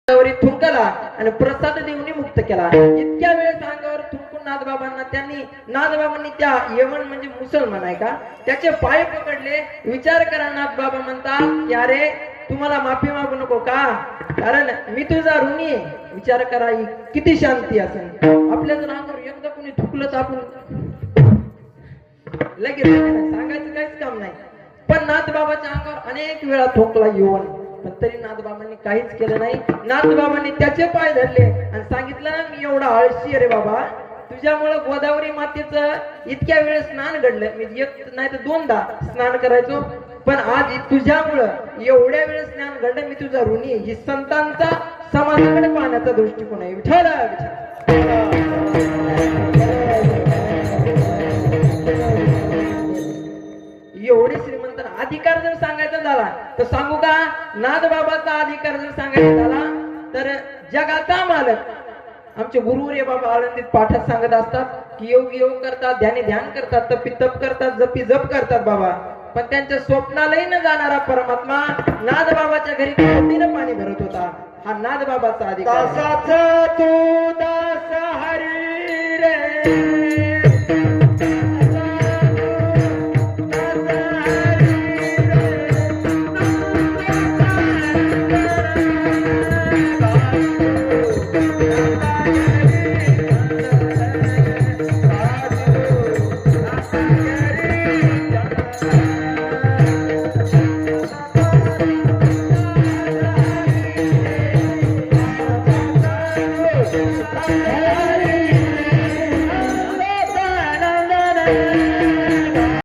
थुंकला आणि प्रसाद देऊन मुक्त केला. इतक्या वेळेस अंगावर थुंकून नाथबाबांना नाथबाबांनी त्या येवण म्हणजे मुसलमान आहे का त्याचे पाय पकडले. विचार करा, नाथबाबा म्हणतात की अरे तुम्हाला माफी मागू नको का, कारण मी तुझा ऋणी आहे. विचार करा किती शांती असेल. आपल्या जर अंगावर एकदा कोणी थुकलं तर आपण लगेच सांगायचं काहीच काम नाही. पण नाथबाबाच्या अंगावर अनेक वेळा थोकला येऊन, पण तरी नाथबाबांनी काहीच केलं नाही. नाथबाबांनी त्याचे पाय धरले आणि सांगितलं मी एवढा आळशी अरे बाबा, तुझ्यामुळे गोदावरी मातेचं इतक्या वेळेस स्नान घडलं. मी एक नाही तर दोनदा स्नान करायचो, पण आज तुझ्यामुळं एवढ्या वेळेस स्नान घडलं. मी तुझा ऋणी. ही संतांचा समाजाकडे पाहण्याचा दृष्टिकोन आहे. विठ्ठल एवढे श्रीमंत अधिकार जर सांगायचा झाला तर सांगू का, नाथबाबाचा अधिकार जर सांगायचा झाला तर जगाचा मालक आमचे गुरु रे बाबा आळंदीत पाठात सांगत असतात की योग योग करतात, ध्यानी ध्यान करतात, तपी तप करतात, जपी जप करतात बाबा. पण त्यांच्या स्वप्नालाही न जाणारा परमात्मा नाथबाबाच्या घरी कोटीनं पाणी भरत होता. हा नाथबाबाचा अधिकार. तसाच तू